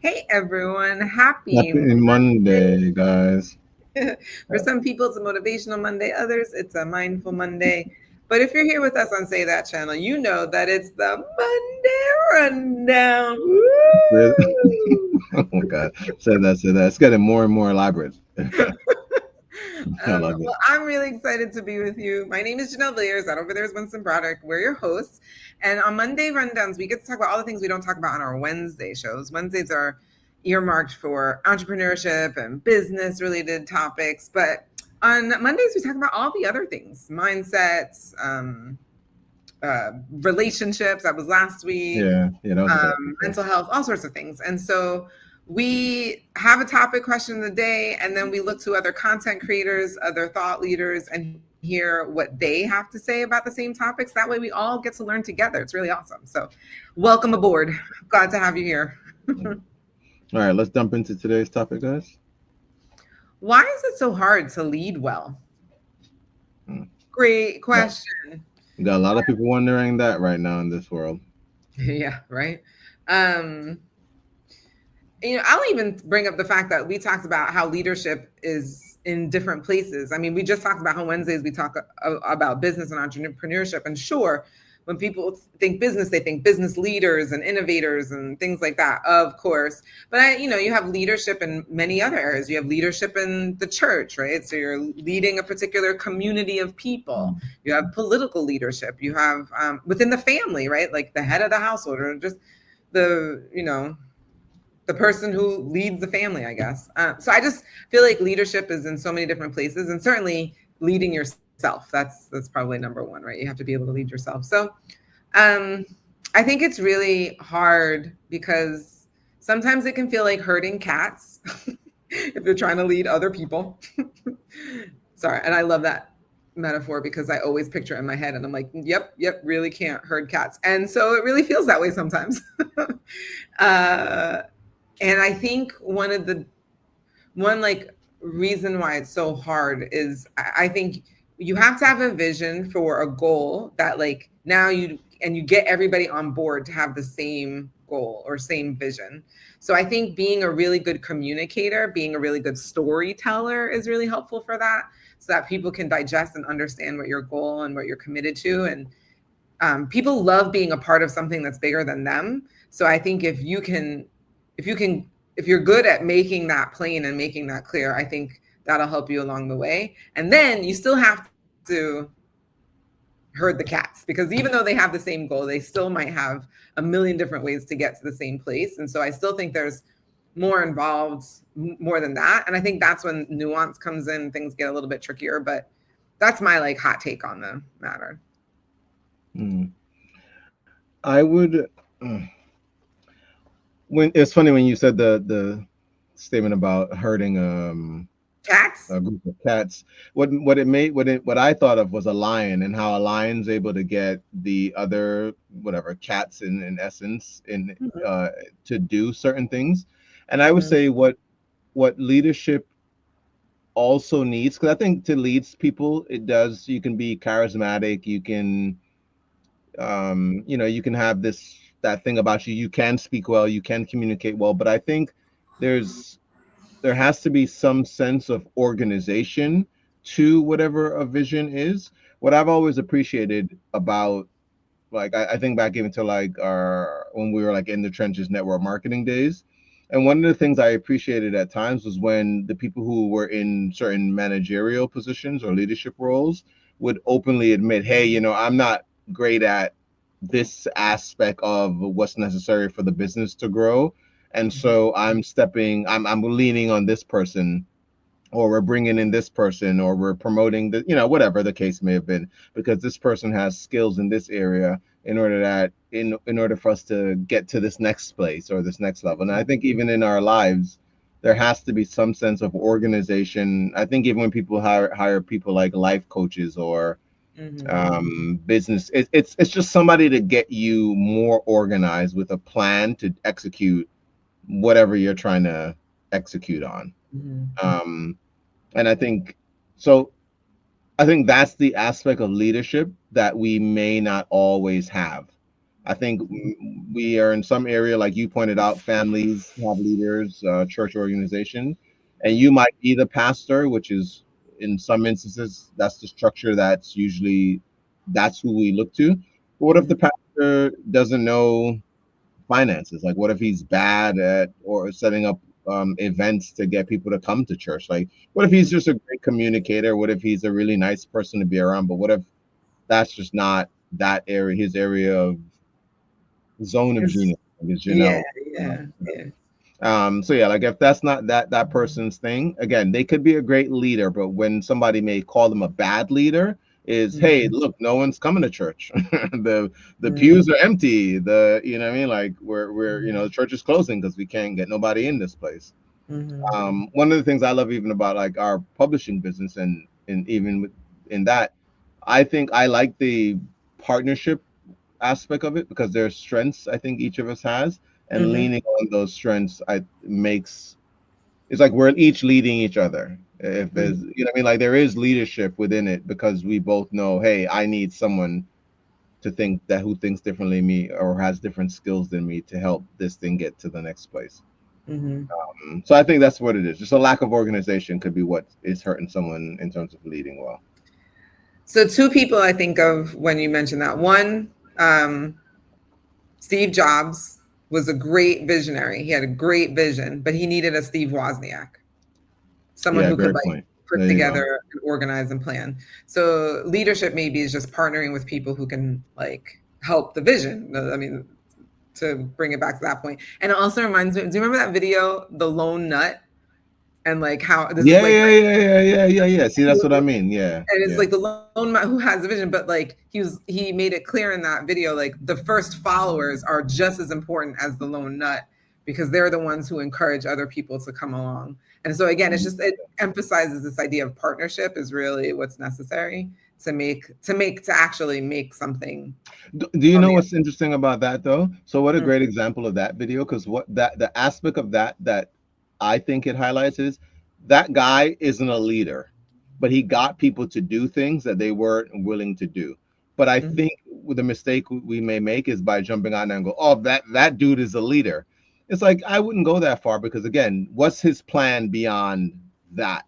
Hey everyone, happy Happy Monday, guys. For some people, it's a motivational Monday, others, it's a mindful Monday. But if you're here with us on Say That channel, you know that it's the Monday Rundown. Say- Woo! Oh my God. Say that. It's getting more and more elaborate. I love it. Well, I'm really excited to be with you. My name is Janelle Villiers. That over there is Winston Broderick. We're your hosts. And on Monday Rundowns, we get to talk about all the things we don't talk about on our Wednesday shows. Wednesdays are earmarked for entrepreneurship and business related topics. But on Mondays, we talk about all the other things mindsets, relationships. That was last week, Yeah, that was a good episode. mental health, all sorts of things. And so we have a topic question of the day, and then we look to other content creators, other thought leaders, and hear what they have to say about the same topics. That way, we all get to learn together. It's really awesome. So, welcome aboard. Glad to have you here. Yeah. All right, let's jump into today's topic, guys. Why is it so hard to lead well? Hmm. Great Got, question. got a lot of people wondering that right now in this world. Yeah, right. Um, I'll even bring up the fact that we talked about how leadership is in different places. I mean, we just talked about how Wednesdays we talk about business and entrepreneurship. And sure, when people think business, they think business leaders and innovators and things like that, of course. But you have leadership in many other areas. You have leadership in the church, right? So you're leading a particular community of people. You have political leadership. You have within the family, right? Like the head of the household, or just the person who leads the family, I guess. So I just feel like leadership is in so many different places, and certainly leading yourself. That's probably number one, right? You have to be able to lead yourself. So um, I think it's really hard because sometimes it can feel like herding cats if you're trying to lead other people. Sorry, and I love that metaphor because I always picture it in my head, and I'm like, yep, really can't herd cats, and so it really feels that way sometimes. uh, and I think one like reason why it's so hard is I think you have to have a vision for a goal that like now you get everybody on board to have the same goal or same vision. So I think being a really good communicator, being a really good storyteller is really helpful for that, so that people can digest and understand what your goal and what you're committed to. And people love being a part of something that's bigger than them. So I think if you can, if you're good at making that plain and making that clear, I think that'll help you along the way. And then you still have to herd the cats, because even though they have the same goal, they still might have a million different ways to get to the same place. And so I still think there's more involved, more than that. And I think that's when nuance comes in, things get a little bit trickier. But that's my like hot take on the matter. Hmm. I would. When it's funny when you said the statement about herding Cats. a group of cats. What I thought of was a lion, and how a lion's able to get the other whatever cats in essence in to do certain things. And I would Mhm. say what leadership also needs, because I think to lead people, it does, you can be charismatic, you can you can have this that thing about you, you can speak well, you can communicate well, but I think there's there has to be some sense of organization to whatever a vision is. What I've always appreciated about, like, I think back even to like our when we were like in the trenches network marketing days. And one of the things I appreciated at times was when the people who were in certain managerial positions or leadership roles would openly admit, hey, I'm not great at this aspect of what's necessary for the business to grow. And Mhm. so I'm leaning on this person, or we're bringing in this person, or we're promoting whatever the case may have been, because this person has skills in this area in order that in order for us to get to this next place or this next level. And I think even in our lives there has to be some sense of organization. I think even when people hire people like life coaches or Mhm. business, it's just somebody to get you more organized with a plan to execute whatever you're trying to execute on. Mhm. um and I think so. I think that's the aspect of leadership that we may not always have. I think we are in some area, like you pointed out, families have leaders, church organization, and you might be the pastor, which is in some instances that's the structure that's usually that's who we look to. But what if the pastor doesn't know finances? Like, what if he's bad at or setting up events to get people to come to church? Like, what if he's just a great communicator? What if he's a really nice person to be around? But what if that's just not that area, his area of zone of It's, genius, is, yeah, yeah, yeah. so yeah, like if that's not that person's thing, again, they could be a great leader, but when somebody may call them a bad leader, is hey, Mhm, look, no one's coming to church. The mhm, pews are empty. The you know what I mean, like we're mhm, the church is closing because we can't get nobody in this place. mhm, One of the things I love even about like our publishing business and even in that, I think I like the partnership aspect of it because there's strengths I think each of us has, and mhm, leaning on those strengths I makes it's like we're each leading each other. If there's mhm, you know what I mean, like there is leadership within it because we both know, hey, I need someone to think that who thinks differently than me or has different skills than me to help this thing get to the next place. mhm. So I think that's what it is. Just a lack of organization could be what is hurting someone in terms of leading well. So two people I think of when you mentioned that. One, Steve Jobs was a great visionary. He had a great vision, but he needed a Steve Wozniak, someone Yeah, who could great like point. put There you go. together and organize and plan. So leadership maybe is just partnering with people who can like help the vision. I mean, to bring it back to that point. And it also reminds me, do you remember that video, The Lone Nut? And like how this is Yeah, like yeah, yeah, yeah, yeah, yeah, yeah. See, that's what I mean. Yeah, and it's yeah. like the lone man who has a vision, but like he made it clear in that video, like the first followers are just as important as the lone nut because they're the ones who encourage other people to come along. And so again, it's just it emphasizes this idea of partnership is really what's necessary to actually make something Do you on know the what's interesting about that though? So what a other. great example of that video, because what that the aspect of that I think it highlights is that guy isn't a leader, but he got people to do things that they weren't willing to do. But I Mm-hmm. think the mistake we may make is by jumping on there and go, oh, that dude is a leader. It's like I wouldn't go that far because again, what's his plan beyond that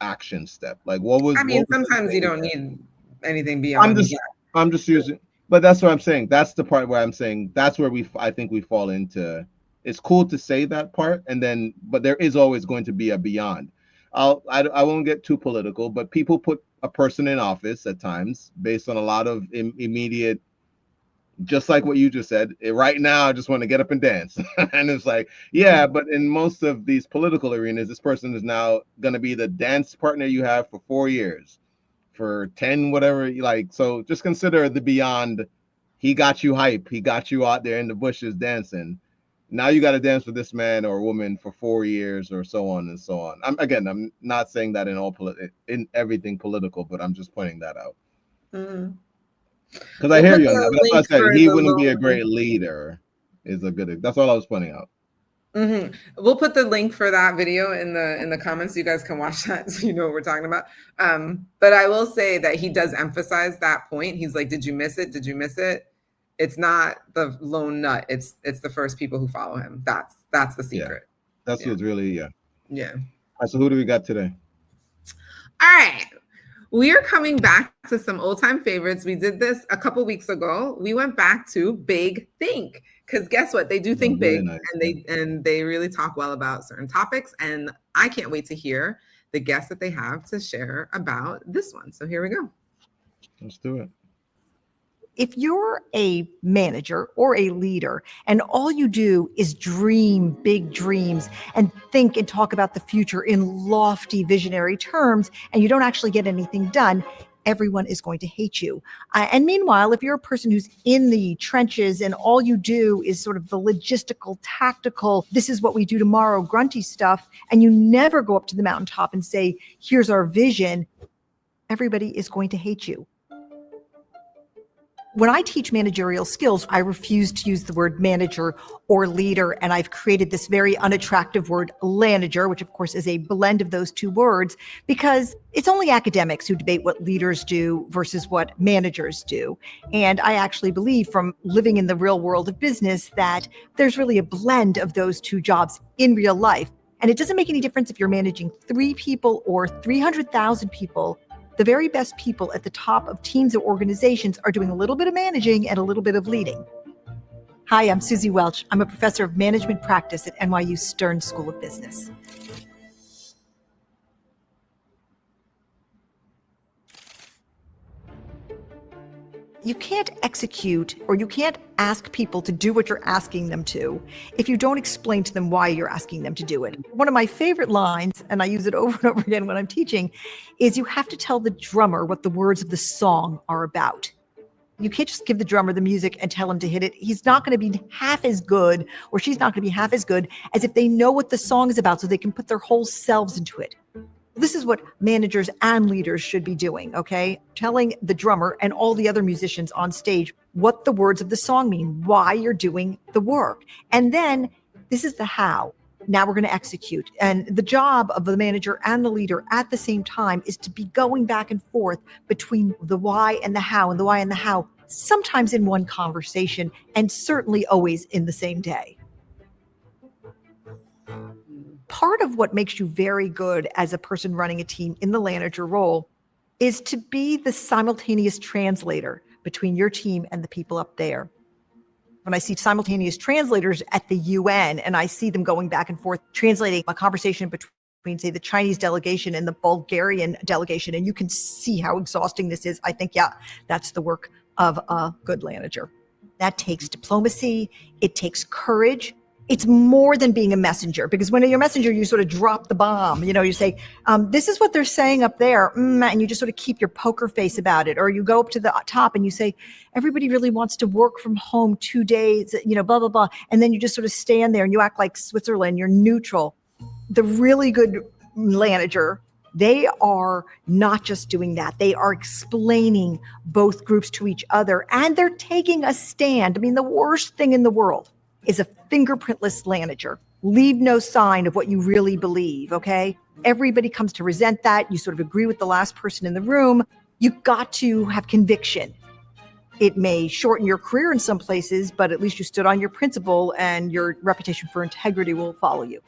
action step? Like I mean, what was his sometimes you thing? don't need anything I'm beyond just that. I'm just using, but that's what I'm saying. That's the part where I'm saying that's where I think we fall into. It's cool to say that part, and then but there is always going to be a beyond. I won't get too political, but people put a person in office at times based on a lot of immediate, just like what you just said. Right now, I just want to get up and dance, and it's like, yeah, but in most of these political arenas, this person is now going to be the dance partner you have for 4 years for 10 whatever you like. So just consider the beyond. He got you hype, he got you out there in the bushes dancing. Now you got to dance with this man or woman for 4 years or so on and so on. I'm not saying that in in everything political, but I'm just pointing that out Mm-hmm. because I We'll hear put you on that. the But that's link what I for said, he the wouldn't be a lone. great leader is a good, that's all I was pointing out. Mm-hmm. We'll put the link for that video in the comments. You guys can watch that so you know what we're talking about. But I will say that he does emphasize that point. He's like, "Did you miss it? Did you miss it?" It's not the lone nut. It's the first people who follow him. That's the Yeah, secret. that's Yeah, what's really, yeah. yeah. All right, so who do we got today? All right. We are coming back to some old time favorites. We did this a couple weeks ago. We went back to Big Think because guess what? They do Oh, think really big nice. and Yeah, they really talk well about certain topics. And I can't wait to hear the guests that they have to share about this one. So here we go. let's do it. If you're a manager or a leader and all you do is dream big dreams and think and talk about the future in lofty visionary terms and you don't actually get anything done, everyone is going to hate you. And meanwhile, if you're a person who's in the trenches and all you do is sort of the logistical, tactical, this is what we do tomorrow, grunty stuff, and you never go up to the mountaintop and say, here's our vision, everybody is going to hate you. When I teach managerial skills, I refuse to use the word manager or leader, and I've created this very unattractive word lanager, which of course is a blend of those two words, because it's only academics who debate what leaders do versus what managers do. And I actually believe, from living in the real world of business, that there's really a blend of those two jobs in real life. And it doesn't make any difference if you're managing 3 people or 300,000 people. The very best people at the top of teams or organizations are doing a little bit of managing and a little bit of leading. Hi, I'm Susie Welch. I'm a professor of management practice at NYU Stern School of Business. You can't execute, or you can't ask people to do what you're asking them to if you don't explain to them why you're asking them to do it. One of my favorite lines, and I use it over and over again when I'm teaching, is you have to tell the drummer what the words of the song are about. You can't just give the drummer the music and tell him to hit it. He's not going to be half as good, or she's not going to be half as good as if they know what the song is about so they can put their whole selves into it. This is what managers and leaders should be doing, okay? Telling the drummer and all the other musicians on stage what the words of the song mean, why you're doing the work. And then this is the how. Now we're going to execute. And the job of the manager and the leader at the same time is to be going back and forth between the why and the how, and the why and the how, sometimes in one conversation, and certainly always in the same day. Part of what makes you very good as a person running a team in the manager role is to be the simultaneous translator between your team and the people up there. When I see simultaneous translators at the UN and I see them going back and forth translating a conversation between, say, the Chinese delegation and the Bulgarian delegation, and you can see how exhausting this is, I think, yeah, that's the work of a good manager. That takes diplomacy. It takes courage. It's more than being a messenger, because when you're a messenger, you sort of drop the bomb. You say, this is what they're saying up there. And you just sort of keep your poker face about it. Or you go up to the top and you say, everybody really wants to work from home 2 days, blah, blah, blah. And then you just sort of stand there and you act like Switzerland. You're neutral. The really good manager, they are not just doing that. They are explaining both groups to each other, and they're taking a stand. I mean, the worst thing in the world is a fingerprintless manager. Leave no sign of what you really believe, okay? Everybody comes to resent that. You sort of agree with the last person in the room. You've got to have conviction. It may shorten your career in some places, but at least you stood on your principle, and your reputation for integrity will follow you.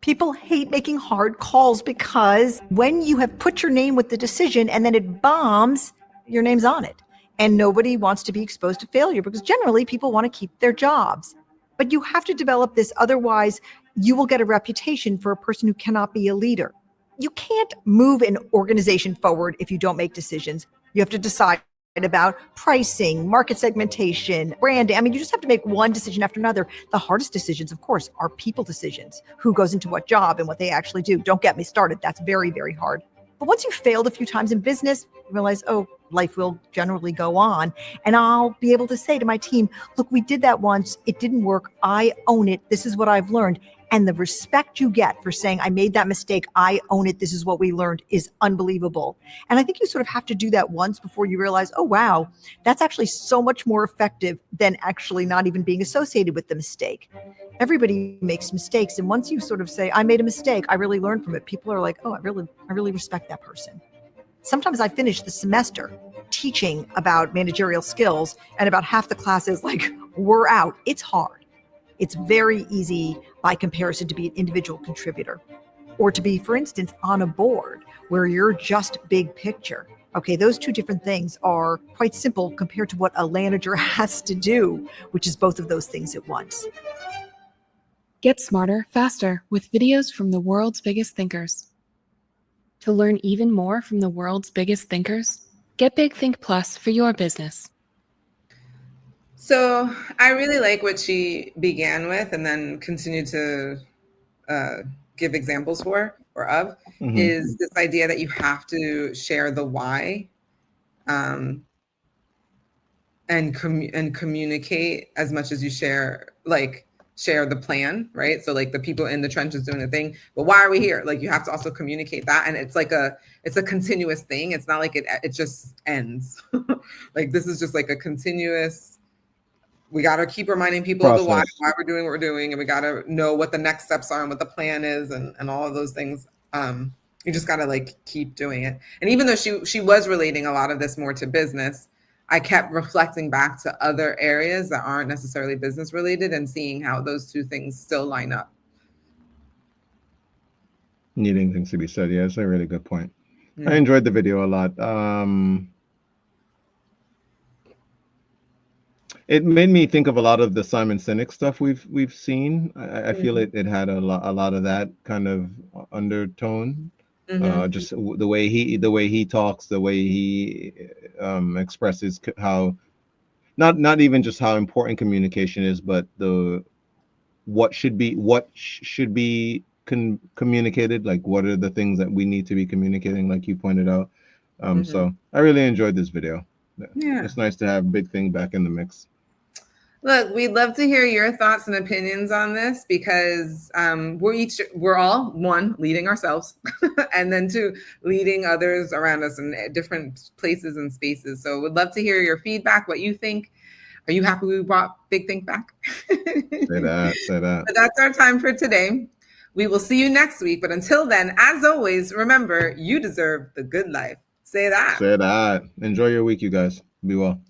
People hate making hard calls because when you have put your name with the decision and then it bombs, your name's on it. And nobody wants to be exposed to failure, because generally people want to keep their jobs. But you have to develop this, otherwise you will get a reputation for a person who cannot be a leader. You can't move an organization forward if you don't make decisions. You have to decide about pricing, market segmentation, branding. I mean, you just have to make one decision after another. The hardest decisions, of course, are people decisions. Who goes into what job and what they actually do. Don't get me started. That's very, very hard. But once you've failed a few times in business, you realize, oh, life will generally go on. And I'll be able to say to my team, look, we did that once. It didn't work. I own it. This is what I've learned. And the respect you get for saying, I made that mistake. I own it. This is what we learned, is unbelievable. And I think you sort of have to do that once before you realize, oh, wow, that's actually so much more effective than actually not even being associated with the mistake. Everybody makes mistakes. And once you sort of say, I made a mistake, I really learned from it, people are like, oh, I really respect that person. Sometimes I finish the semester teaching about managerial skills, and about half the class is like, we're out. It's hard. It's very easy by comparison to be an individual contributor, or to be, for instance, on a board where you're just big picture. Okay, those two different things are quite simple compared to what a manager has to do, which is both of those things at once. Get smarter, faster with videos from the world's biggest thinkers. To learn even more from the world's biggest thinkers, get Big Think Plus for your business. So I really like what she began with and then continued to give examples for or of, is this idea that you have to share the why and communicate as much as you share, like share the plan, right? So like the people in the trenches doing the thing, but why are we here? Like you have to also communicate that. And it's like it's a continuous thing. It's not like it just ends. Like this is just like a continuous, we got to keep reminding people of the why we're doing what we're doing. And we got to know what the next steps are and what the plan is and all of those things. You just got to like keep doing it. And even though she was relating a lot of this more to business, I kept reflecting back to other areas that aren't necessarily business related and seeing how those two things still line up. Needing things to be said. Yeah, it's a really good point. I enjoyed the video a lot. It made me think of a lot of the Simon Sinek stuff we've seen. I feel it had a lot of that kind of undertone. Just the way he talks, the way he expresses how not even just how important communication is, but what should be communicated. Like what are the things that we need to be communicating, like you pointed out. So I really enjoyed this video. Yeah, it's nice to have Big Thing back in the mix. Look, we'd love to hear your thoughts and opinions on this because we're all, one, leading ourselves and then two, leading others around us in different places and spaces. So we'd love to hear your feedback, what you think. Are you happy we brought Big Think back? Say that. But that's our time for today. We will see you next week. But until then, as always, remember, you deserve the good life. Say that. Say that. Enjoy your week, you guys. Be well.